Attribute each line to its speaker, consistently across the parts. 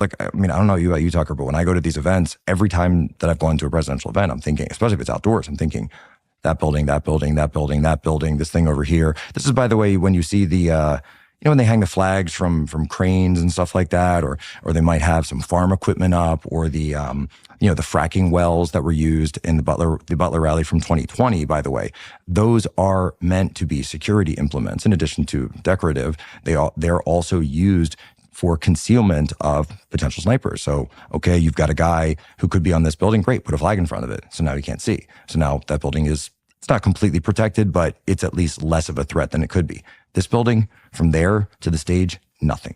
Speaker 1: like, I mean, I don't know about you, Tucker, but when I go to these events, every time that I've gone to a presidential event, I'm thinking, especially if it's outdoors, I'm thinking that building, that building, that building, that building, this thing over here. This is, by the way, when you see the, when they hang the flags from cranes and stuff like that, or they might have some farm equipment up, or the the fracking wells that were used in the Butler rally from 2020. By the way, those are meant to be security implements. In addition to decorative, they're also used for concealment of potential snipers. So, okay, you've got a guy who could be on this building. Great, put a flag in front of it. So now he can't see. So now that building it's not completely protected, but it's at least less of a threat than it could be. This building, from there to the stage, nothing.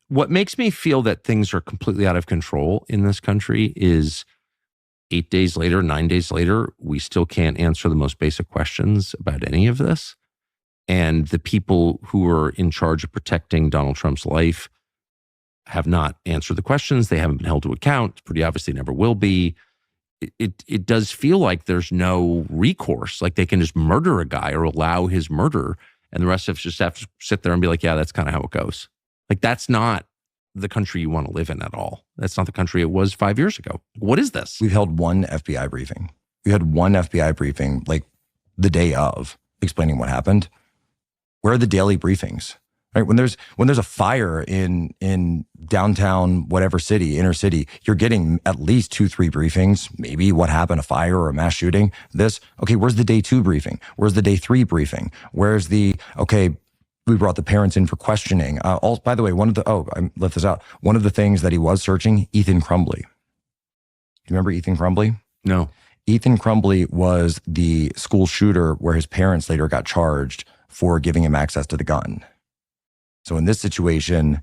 Speaker 2: What makes me feel that things are completely out of control in this country is 8 days later, 9 days later, we still can't answer the most basic questions about any of this. And the people who are in charge of protecting Donald Trump's life have not answered the questions. They haven't been held to account. It's pretty obvious they never will be. It does feel like there's no recourse. Like they can just murder a guy or allow his murder, and the rest of us just have to sit there and be like, yeah, that's kind of how it goes. Like that's not the country you want to live in at all. That's not the country it was 5 years ago. What is this?
Speaker 1: We've held one FBI briefing. We had one FBI briefing like the day of, explaining what happened. Where are the daily briefings? Right? When there's a fire in downtown, whatever city, inner city, you're getting at least 2-3 briefings. Maybe what happened, a fire or a mass shooting. Okay, where's the day 2 briefing? Where's the day 3 briefing? Where's we brought the parents in for questioning. By the way, I left this out. One of the things that he was searching, Ethan Crumbley. Do you remember Ethan Crumbley?
Speaker 2: No.
Speaker 1: Ethan Crumbley was the school shooter where his parents later got charged for giving him access to the gun. So in this situation,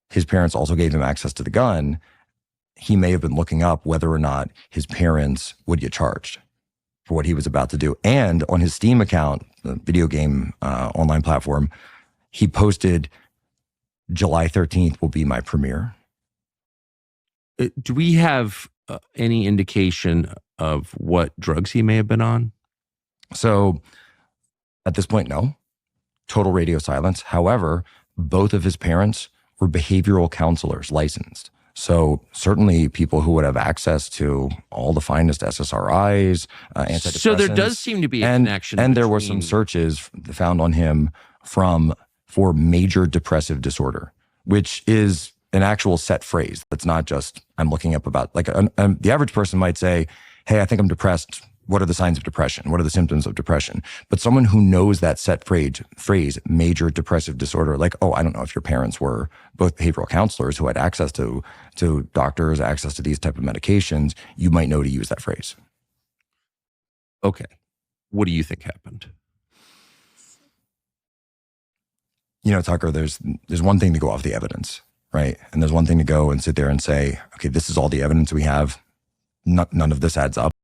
Speaker 1: his parents also gave him access to the gun. He may have been looking up whether or not his parents would get charged for what he was about to do. And on his Steam account, the video game online platform, he posted, July 13th will be my premiere.
Speaker 2: Do we have any indication of what drugs he may have been on?
Speaker 1: So at this point, no. Total radio silence. However, both of his parents were behavioral counselors licensed. So certainly people who would have access to all the finest SSRIs, antidepressants.
Speaker 2: So there does seem to be a connection.
Speaker 1: And there were some searches found on him for major depressive disorder, which is an actual set phrase. That's not just, I'm looking up about, like the average person might say, hey, I think I'm depressed. What are the signs of depression? What are the symptoms of depression? But someone who knows that set phrase, major depressive disorder, like, oh, I don't know if your parents were both behavioral counselors who had access to doctors, access to these type of medications, you might know to use that phrase.
Speaker 2: Okay. What do you think happened?
Speaker 1: Tucker, there's one thing to go off the evidence, right? And there's one thing to go and sit there and say, okay, this is all the evidence we have. None of this adds up.